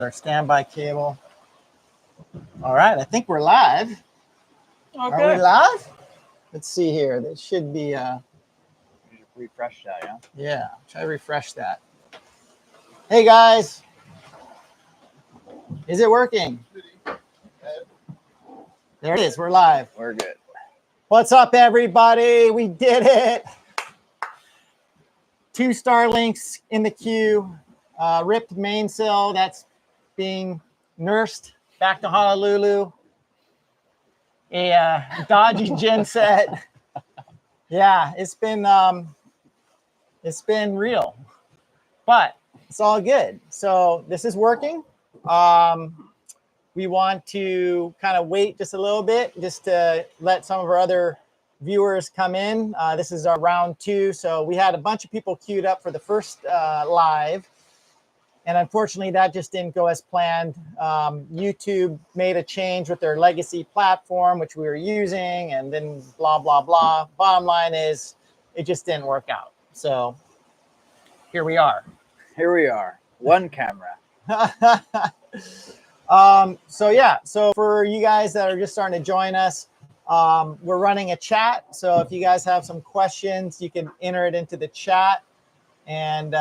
Our standby cable. All right, I think we're live. Okay. Are we live? Let's see here. There should be refresh that, yeah? Yeah, try to refresh that. Hey guys. Is it working? There it is. We're live. We're good. What's up, everybody? We did it. 2 Starlinks in the queue. Ripped mainsail that's being nursed back to Honolulu. A dodgy genset. Yeah, it's been real, but it's all good. So this is working. We want to kind of wait just a little bit, just to let some of our other viewers come in. This is our round 2. So we had a bunch of people queued up for the first live. And unfortunately, that just didn't go as planned. YouTube made a change with their legacy platform, which we were using, and then blah, blah, blah. Bottom line is, it just didn't work out. So here we are. Here we are. One camera. So yeah, so for you guys that are just starting to join us, we're running a chat. So if you guys have some questions, you can enter it into the chat. And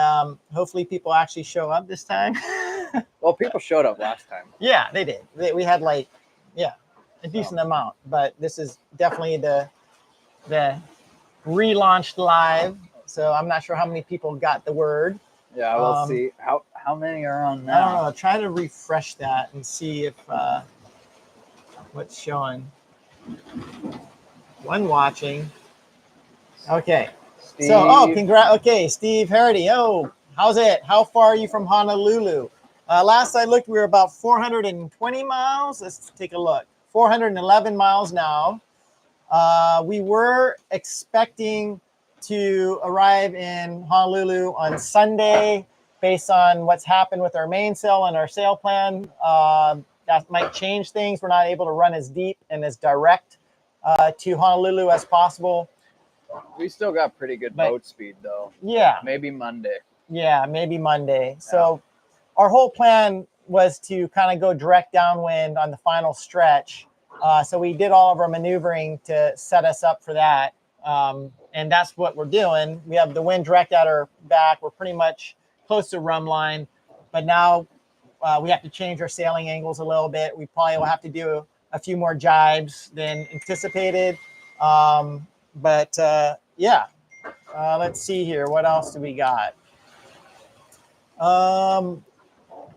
hopefully people actually show up this time. Well, people showed up last time. Yeah, they did. We had like, yeah, a decent amount. But this is definitely the relaunched live. So I'm not sure how many people got the word. Yeah, we'll see. How many are on now? I don't know. Try to refresh that and see if what's showing. One watching. Okay. Steve. So, okay, Steve Hardy. Oh, how's it? How far are you from Honolulu? Last I looked, we were about 420 miles. Let's take a look. 411 miles now. We were expecting to arrive in Honolulu on Sunday based on what's happened with our mainsail and our sail plan. That might change things. We're not able to run as deep and as direct to Honolulu as possible. We still got pretty good boat speed, though. Yeah. Maybe Monday. Yeah, maybe Monday. So our whole plan was to kind of go direct downwind on the final stretch. So we did all of our maneuvering to set us up for that. And that's what we're doing. We have the wind direct at our back. We're pretty much close to rum line. But now we have to change our sailing angles a little bit. We probably will have to do a few more jibes than anticipated. But yeah, let's see here. What else do we got?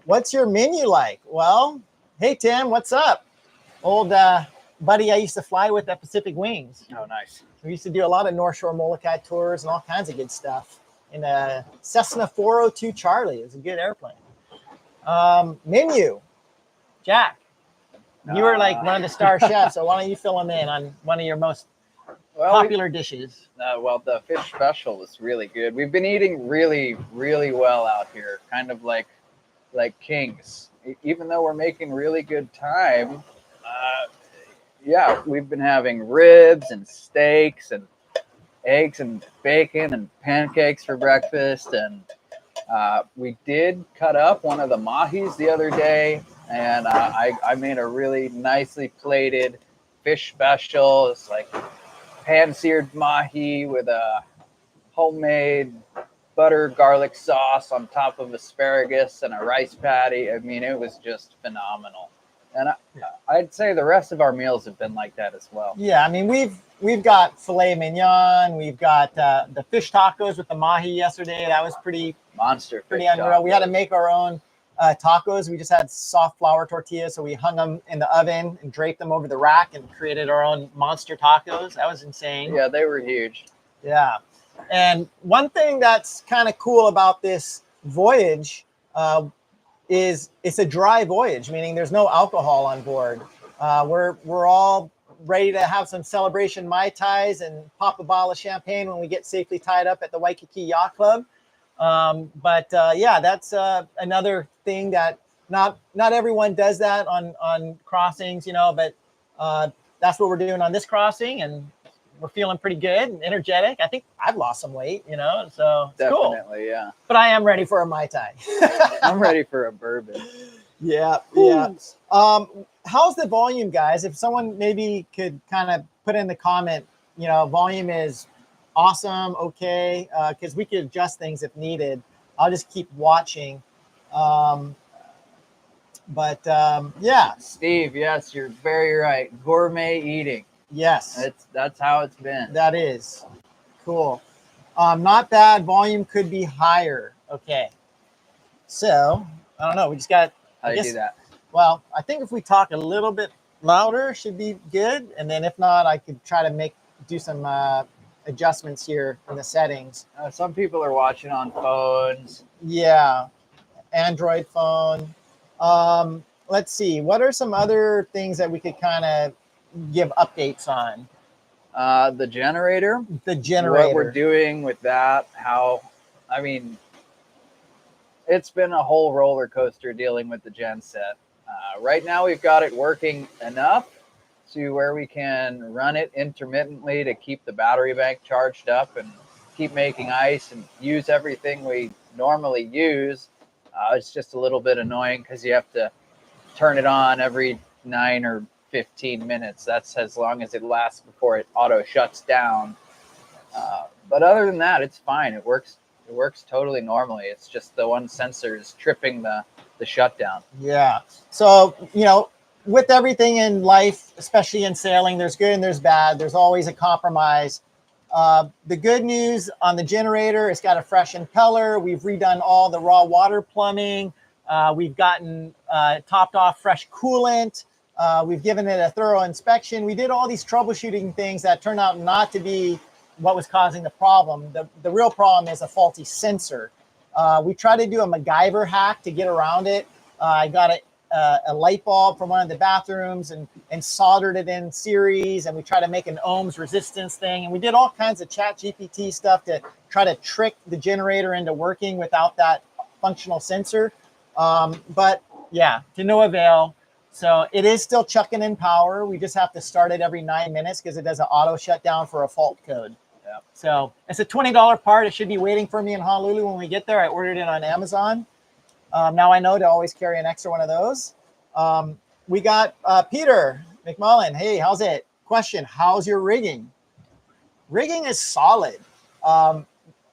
What's your menu like? Well, hey, Tim, what's up? Old buddy I used to fly with at Pacific Wings. Oh, nice. We used to do a lot of North Shore Molokai tours and all kinds of good stuff. In a Cessna 402 Charlie. It was a good airplane. Menu. Jack, you were like one of the star chefs, so why don't you fill them in on one of your most popular dishes? Well, the fish special was really good. We've been eating really, really well out here, kind of like kings. Even though we're making really good time, yeah, we've been having ribs and steaks and eggs and bacon and pancakes for breakfast. And we did cut up one of the mahis the other day, and I made a really nicely plated fish special. It's like pan-seared mahi with a homemade butter garlic sauce on top of asparagus and a rice patty. I mean, it was just phenomenal. And I'd say the rest of our meals have been like that as well. Yeah, I mean, we've got filet mignon. We've got the fish tacos with the mahi yesterday. That was pretty unreal. Tacos. We had to make our own tacos. We just had soft flour tortillas, so we hung them in the oven and draped them over the rack and created our own monster tacos. That was insane. Yeah, they were huge. Yeah. And one thing that's kind of cool about this voyage is it's a dry voyage, meaning there's no alcohol on board. We're all ready to have some celebration Mai Tais and pop a bottle of champagne when we get safely tied up at the Waikiki Yacht Club. Yeah, that's another thing that not everyone does that on crossings, you know, but that's what we're doing on this crossing, and we're feeling pretty good and energetic. I think I've lost some weight, you know, so it's definitely cool. Yeah. But I am ready for a Mai Tai. I'm ready for a bourbon. Yeah, yeah. How's the volume, guys? If someone maybe could kind of put in the comment, volume is awesome, okay, because we could adjust things if needed. I'll just keep watching. Yeah. Steve, yes, you're very right. Gourmet eating. Yes. That's how it's been. That is cool. Not bad. Volume could be higher. Okay. So I don't know. We just got. How do you do that? Well, I think if we talk a little bit louder, should be good. And then if not, I could try to do some adjustments here in the settings. Some people are watching on phones. Yeah, Android phone. Let's see. What are some other things that we could kind of give updates on? The generator. The generator. What we're doing with that. It's been a whole roller coaster dealing with the gen set. Right now, we've got it working enough to where we can run it intermittently to keep the battery bank charged up and keep making ice and use everything we normally use. It's just a little bit annoying because you have to turn it on every 9 or 15 minutes. That's as long as it lasts before it auto shuts down. But other than that, it's fine. It works totally normally. It's just the one sensor is tripping the shutdown. Yeah. So, with everything in life, especially in sailing, there's good and there's bad. There's always a compromise. The good news on the generator, it's got a fresh impeller. We've redone all the raw water plumbing. We've gotten topped off fresh coolant. We've given it a thorough inspection. We did all these troubleshooting things that turned out not to be what was causing the problem. The real problem is a faulty sensor. We tried to do a MacGyver hack to get around it. I got a light bulb from one of the bathrooms and soldered it in series, and we tried to make an ohms resistance thing, and we did all kinds of chat GPT stuff to try to trick the generator into working without that functional sensor. But yeah, to no avail. So it is still chucking in power. We just have to start it every 9 minutes because it does an auto shutdown for a fault code. Yeah. So it's a $20 part. It should be waiting for me in Honolulu when we get there. I ordered it on Amazon. Now I know to always carry an extra one of those. We got Peter McMullen. Hey, how's it? Question, how's your rigging? Rigging is solid. A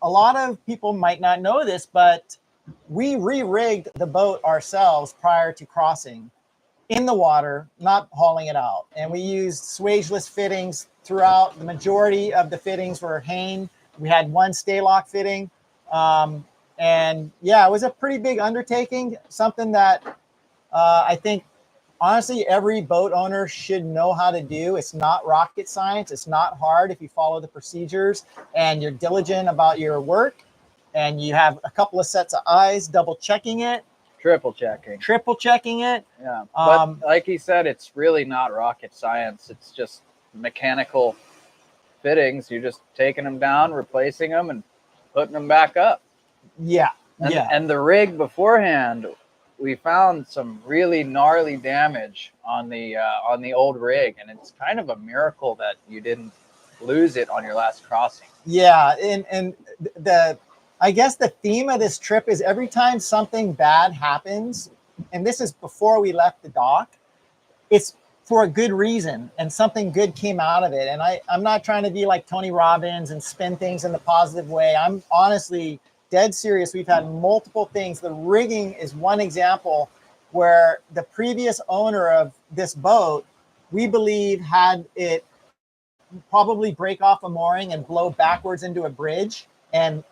lot of people might not know this, but we re-rigged the boat ourselves prior to crossing in the water, not hauling it out. And we used swageless fittings throughout. The majority of the fittings were Hain. We had one stay-lock fitting. And yeah, it was a pretty big undertaking, something that I think, honestly, every boat owner should know how to do. It's not rocket science. It's not hard if you follow the procedures and you're diligent about your work and you have a couple of sets of eyes, double checking it. Triple checking it. Yeah. But like he said, it's really not rocket science. It's just mechanical fittings. You're just taking them down, replacing them, and putting them back up. Yeah. And the rig beforehand, we found some really gnarly damage on the old rig, and it's kind of a miracle that you didn't lose it on your last crossing. Yeah, and I guess the theme of this trip is every time something bad happens, and this is before we left the dock, it's for a good reason and something good came out of it. And I'm not trying to be like Tony Robbins and spin things in the positive way. I'm honestly dead serious. We've had multiple things. The rigging is one example where the previous owner of this boat, we believe, had it probably break off a mooring and blow backwards into a bridge and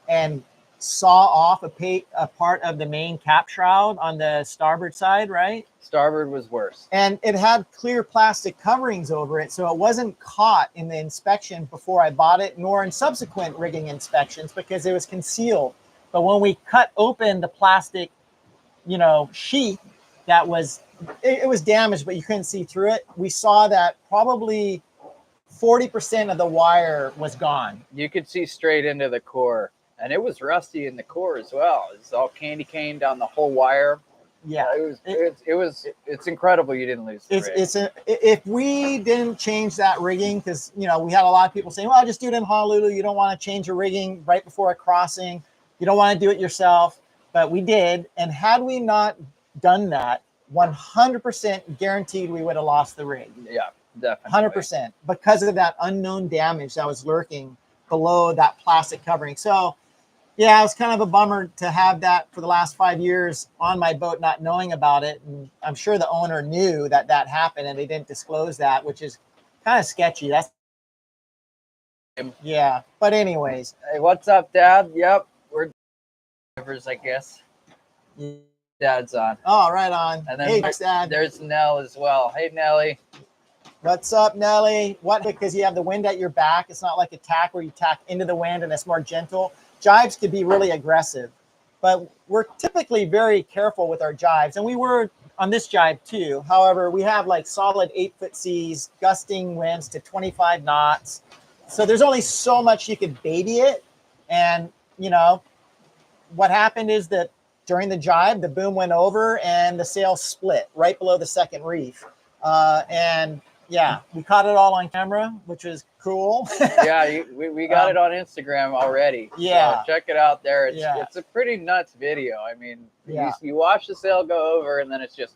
saw off a part of the main cap shroud on the starboard side, right? Starboard was worse. And it had clear plastic coverings over it, so it wasn't caught in the inspection before I bought it, nor in subsequent rigging inspections because it was concealed. But when we cut open the plastic, sheath that was, it was damaged, but you couldn't see through it. We saw that probably 40% of the wire was gone. You could see straight into the core. And it was rusty in the core as well. It's all candy cane down the whole wire. Yeah, it's incredible you didn't lose the rig. If we didn't change that rigging, because we had a lot of people saying, well, just do it in Honolulu. You don't want to change your rigging right before a crossing. You don't want to do it yourself. But we did. And had we not done that, 100% guaranteed we would have lost the rig. Yeah, definitely. 100% because of that unknown damage that was lurking below that plastic covering. So yeah, it was kind of a bummer to have that for the last 5 years on my boat, not knowing about it. And I'm sure the owner knew that that happened and they didn't disclose that, which is kind of sketchy. That's yeah. But anyways. Hey, what's up, Dad? Yep, we're drivers, I guess. Dad's on. Oh, right on. And then hey, Dad. There's Nell as well. Hey, Nelly. What's up, Nelly? What? Because you have the wind at your back. It's not like a tack where you tack into the wind and it's more gentle. Jives could be really aggressive, but we're typically very careful with our jives. And we were on this jive too. However, we have like solid 8-foot seas, gusting winds to 25 knots. So there's only so much you could baby it. And, you know, what happened is that during the jive, the boom went over and the sail split right below the second reef. And yeah, we caught it all on camera, which was cool. Yeah, we got it on Instagram already. Yeah. So check it out there. It's a pretty nuts video. I mean, you watch the sail go over and then it's just,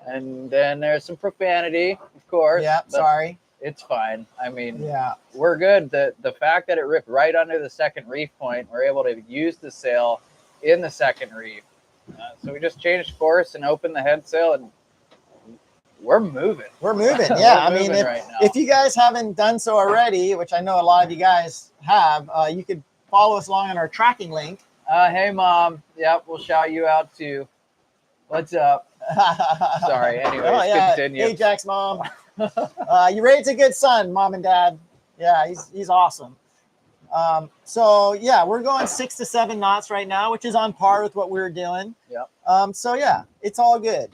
and then there's some profanity, of course. Yeah, sorry. It's fine. I mean, we're good. The fact that it ripped right under the second reef point, we're able to use the sail in the second reef. So we just changed course and opened the head sail and we're moving. We're moving. Yeah. We're I mean, right if you guys haven't done so already, which I know a lot of you guys have, you could follow us along on our tracking link. Hey, Mom. Yep, we'll shout you out too. What's up? Sorry. Anyways, continue. Hey, Jack's mom. You raised a good son, Mom and Dad. Yeah, he's awesome. So yeah, we're going 6 to 7 knots right now, which is on par with what we were doing. Yep. So yeah, it's all good.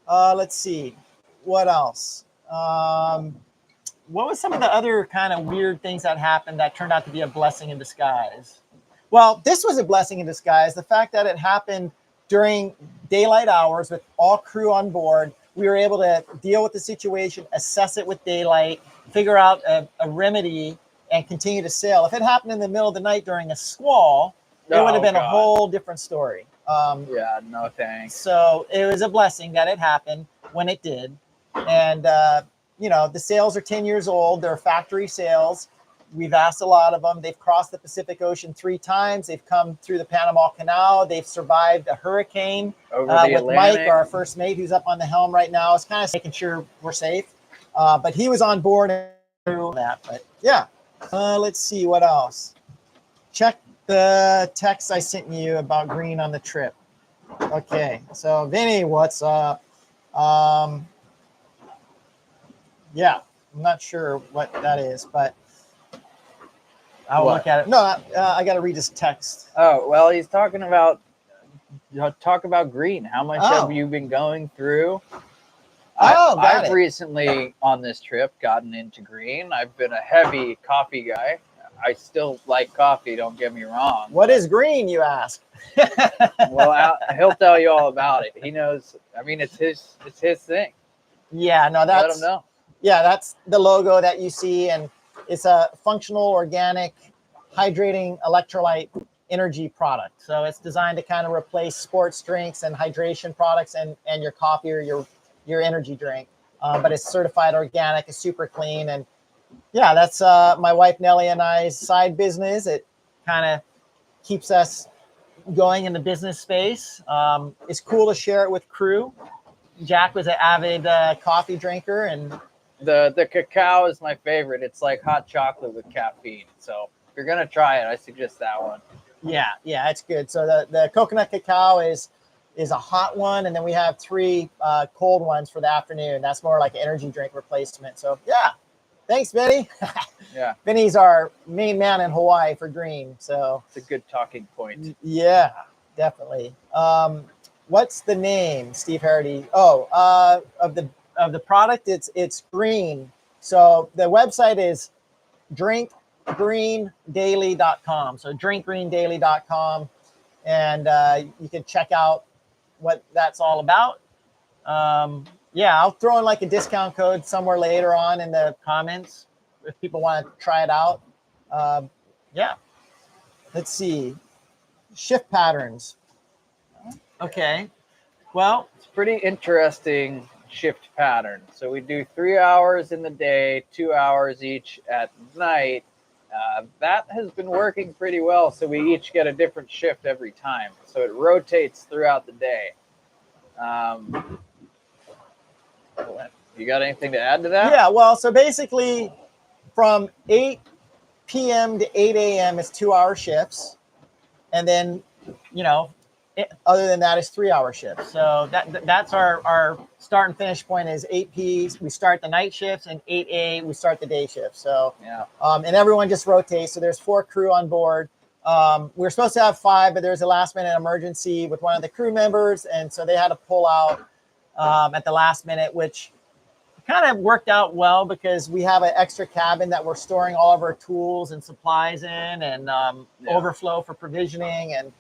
Let's see. What else? What was some of the other kind of weird things that happened that turned out to be a blessing in disguise? Well, this was a blessing in disguise. The fact that it happened during daylight hours with all crew on board, we were able to deal with the situation, assess it with daylight, figure out a remedy, and continue to sail. If it happened in the middle of the night during a squall, it would have been a whole different story. Yeah, no thanks. So it was a blessing that it happened when it did. And, you know, the sails are 10 years old. They're factory sails. We've asked a lot of them. They've crossed the Pacific Ocean 3 times. They've come through the Panama Canal. They've survived a hurricane over the with Atlantic. Mike, our first mate, who's up on the helm right now. It's kind of making sure we're safe. But he was on board and that. But yeah, let's see what else. Check the text I sent you about green on the trip. Okay, so Vinny, what's up? Yeah, I'm not sure what that is, but I'll look at it. No, I got to read his text. Oh, well, he's talking about, talk about green. How much have you been going through? I've recently on this trip gotten into green. I've been a heavy coffee guy. I still like coffee, don't get me wrong. What is green, you ask? Well, he'll tell you all about it. He knows. I mean, it's his thing. Yeah, no, that's, let him know. Yeah, that's the logo that you see, and it's a functional, organic, hydrating electrolyte energy product. So it's designed to kind of replace sports drinks and hydration products and your coffee or your energy drink. But it's certified organic, it's super clean, and yeah, that's my wife Nelly and I's side business. It kind of keeps us going in the business space. It's cool to share it with crew. Jack was an avid coffee drinker, and the cacao is my favorite. It's like hot chocolate with caffeine. So if you're gonna try it, I suggest that one. Yeah, it's good. So the coconut cacao is a hot one, and then we have 3 cold ones for the afternoon. That's more like an energy drink replacement. So yeah, thanks, Vinny. Yeah, Vinny's our main man in Hawaii for green. So it's a good talking point. Yeah, definitely. What's the name, Steve Hardy? Oh, of the product, it's green. So the website is drinkgreendaily.com. So drinkgreendaily.com, and you can check out what that's all about. Yeah, I'll throw in like a discount code somewhere later on in the comments if people want to try it out. Yeah, let's see. Shift patterns. Okay. Well, it's pretty interesting shift pattern. So we do 3 hours in the day, 2 hours each at night. That has been working pretty well. So we each get a different shift every time. So it rotates throughout the day. You got anything to add to that? Yeah, well, so basically from 8 p.m. to 8 a.m. is 2-hour shifts. And then, you know, other than that is 3-hour shifts. So that's our start and finish point is 8 p. We start the night shifts, and 8 a. we start the day shifts. So, yeah. And everyone just rotates. So there's 4 crew on board. We're supposed to have 5, but there's a last minute emergency with one of the crew members. And so they had to pull out at the last minute, which kind of worked out well because we have an extra cabin that we're storing all of our tools and supplies in, and overflow for provisioning. And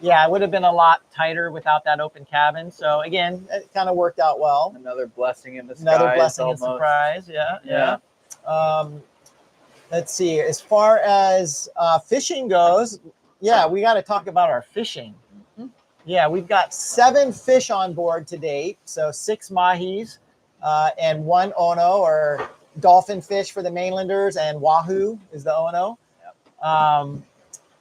yeah, it would have been a lot tighter without that open cabin. So again, it kind of worked out well. Another blessing in disguise. Another blessing almost. in surprise. Yeah. Let's see. As far as fishing goes, yeah, we got to talk about our fishing. Mm-hmm. Yeah, we've got 7 fish on board to date. So 6 mahis. And 1 ono, or dolphin fish for the mainlanders, and wahoo is the ono. Yep.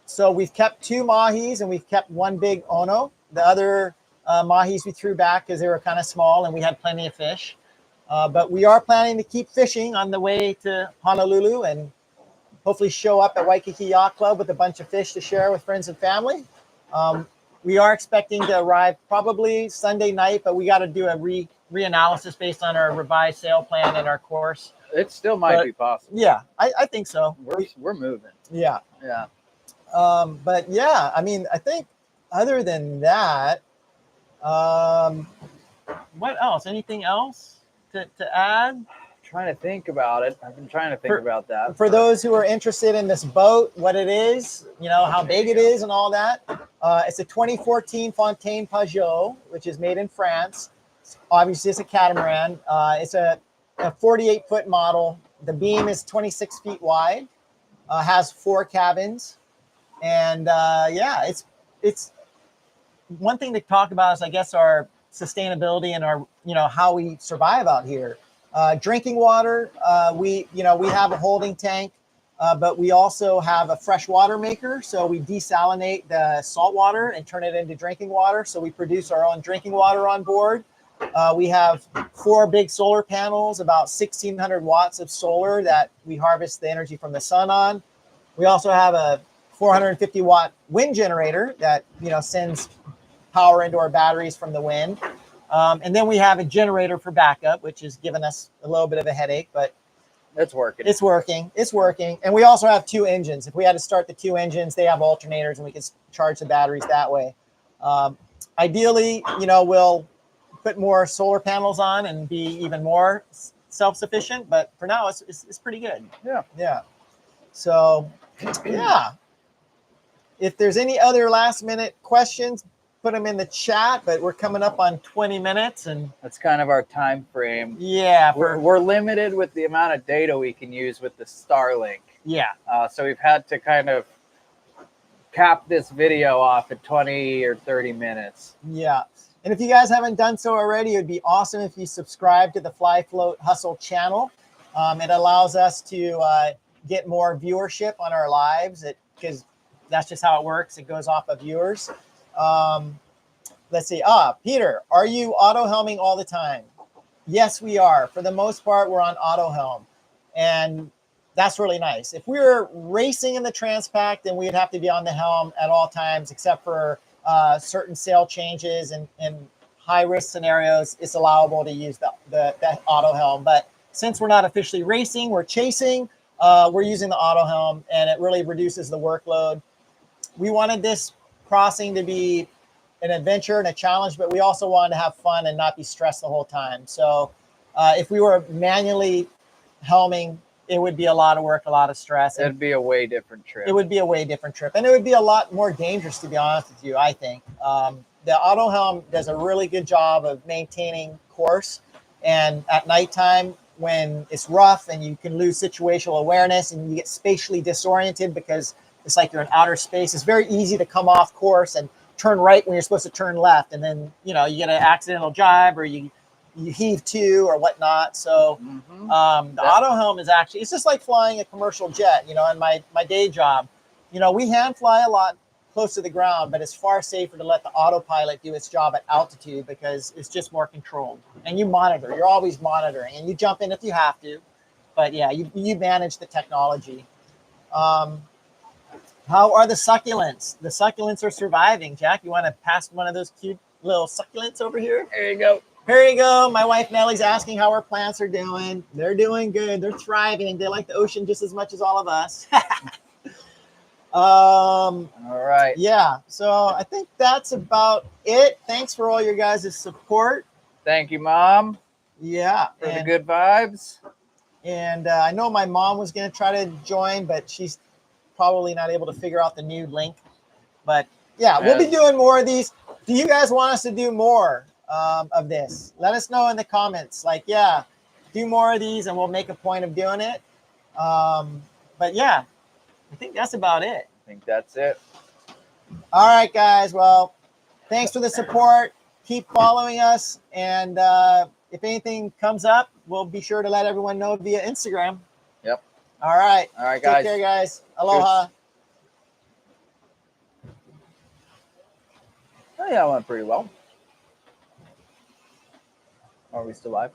So we've kept 2 mahis and we've kept 1 big ono. The other mahis we threw back because they were kind of small and we had plenty of fish. But we are planning to keep fishing on the way to Honolulu and hopefully show up at Waikiki Yacht Club with a bunch of fish to share with friends and family. We are expecting to arrive probably Sunday night, but we got to do a reanalysis based on our revised sail plan and our course. It still might be possible. Yeah, I think so. We're moving. Yeah. Yeah. But yeah, I mean, I think other than that, what else? Anything else to add? Trying to think about it. I've been trying to think about that. For those who are interested in this boat, what it is, you know, how big it is and all that. It's a 2014 Fontaine Pajot, which is made in France. Obviously, it's a catamaran. It's a 48-foot model. The beam is 26 feet wide. Has 4 cabins, and yeah, it's one thing to talk about is, I guess, our sustainability and our, you know, how we survive out here. Drinking water, we have a holding tank, but we also have a fresh water maker. So we desalinate the salt water and turn it into drinking water. So we produce our own drinking water on board. We have 4 big solar panels, about 1,600 watts of solar that we harvest the energy from the sun on. We also have a 450 watt wind generator that, you know, sends power into our batteries from the wind. And then we have a generator for backup, which has given us a little bit of a headache, but it's working. It's working. It's working. And we also have 2 engines. If we had to start the 2 engines, they have alternators and we can charge the batteries that way. Ideally, you know, we'll put more solar panels on and be even more self-sufficient, but for now it's pretty good. Yeah. So yeah, if there's any other last minute questions, put them in the chat, but we're coming up on 20 minutes and that's kind of our time frame. Yeah, we're limited with the amount of data we can use with the Starlink. Yeah. So we've had to kind of cap this video off at 20 or 30 minutes. Yeah. And if you guys haven't done so already, it would be awesome if you subscribe to the Fly Float Hustle channel. It allows us to get more viewership on our lives because that's just how it works. It goes off of viewers. Let's see. Peter, are you auto-helming all the time? Yes, we are. For the most part, we're on auto-helm. And that's really nice. If we were racing in the TransPac, then we'd have to be on the helm at all times, except for certain sail changes and high-risk scenarios. It's allowable to use the auto-helm. But since we're not officially racing, we're chasing, we're using the auto-helm, and it really reduces the workload. We wanted this crossing to be an adventure and a challenge, but we also wanted to have fun and not be stressed the whole time. So if we were manually helming, it would be a lot of work, a lot of stress. It'd be a way different trip. It would be a way different trip. And it would be a lot more dangerous, to be honest with you, I think. The auto helm does a really good job of maintaining course. And at nighttime, when it's rough and you can lose situational awareness and you get spatially disoriented because it's like you're in outer space, it's very easy to come off course and turn right when you're supposed to turn left, and then you know you get an accidental jibe or you heave to or whatnot. So the Autohelm is actually, it's just like flying a commercial jet. You know, in my day job, you know, we hand fly a lot close to the ground, but it's far safer to let the autopilot do its job at altitude because it's just more controlled. And you monitor, you're always monitoring, and you jump in if you have to. But yeah, you manage the technology. How are the succulents? The succulents are surviving. Jack, you want to pass one of those cute little succulents over here? There you go. Here you go. My wife Nellie's asking how our plants are doing. They're doing good. They're thriving. They like the ocean just as much as all of us. All right. Yeah. So I think that's about it. Thanks for all your guys' support. Thank you, Mom. Yeah. For the good vibes. And I know my mom was going to try to join, but she's probably not able to figure out the new link. But yeah, we'll be doing more of these. Do you guys want us to do more of this? Let us know in the comments. Like, yeah, do more of these and we'll make a point of doing it. But yeah, I think that's about it. I think that's it. All right, guys. Well, thanks for the support. Keep following us. And if anything comes up, we'll be sure to let everyone know via Instagram. Yep. All right. All right, guys. Take care, guys. Aloha. Oh, yeah, it went pretty well. Are we still live?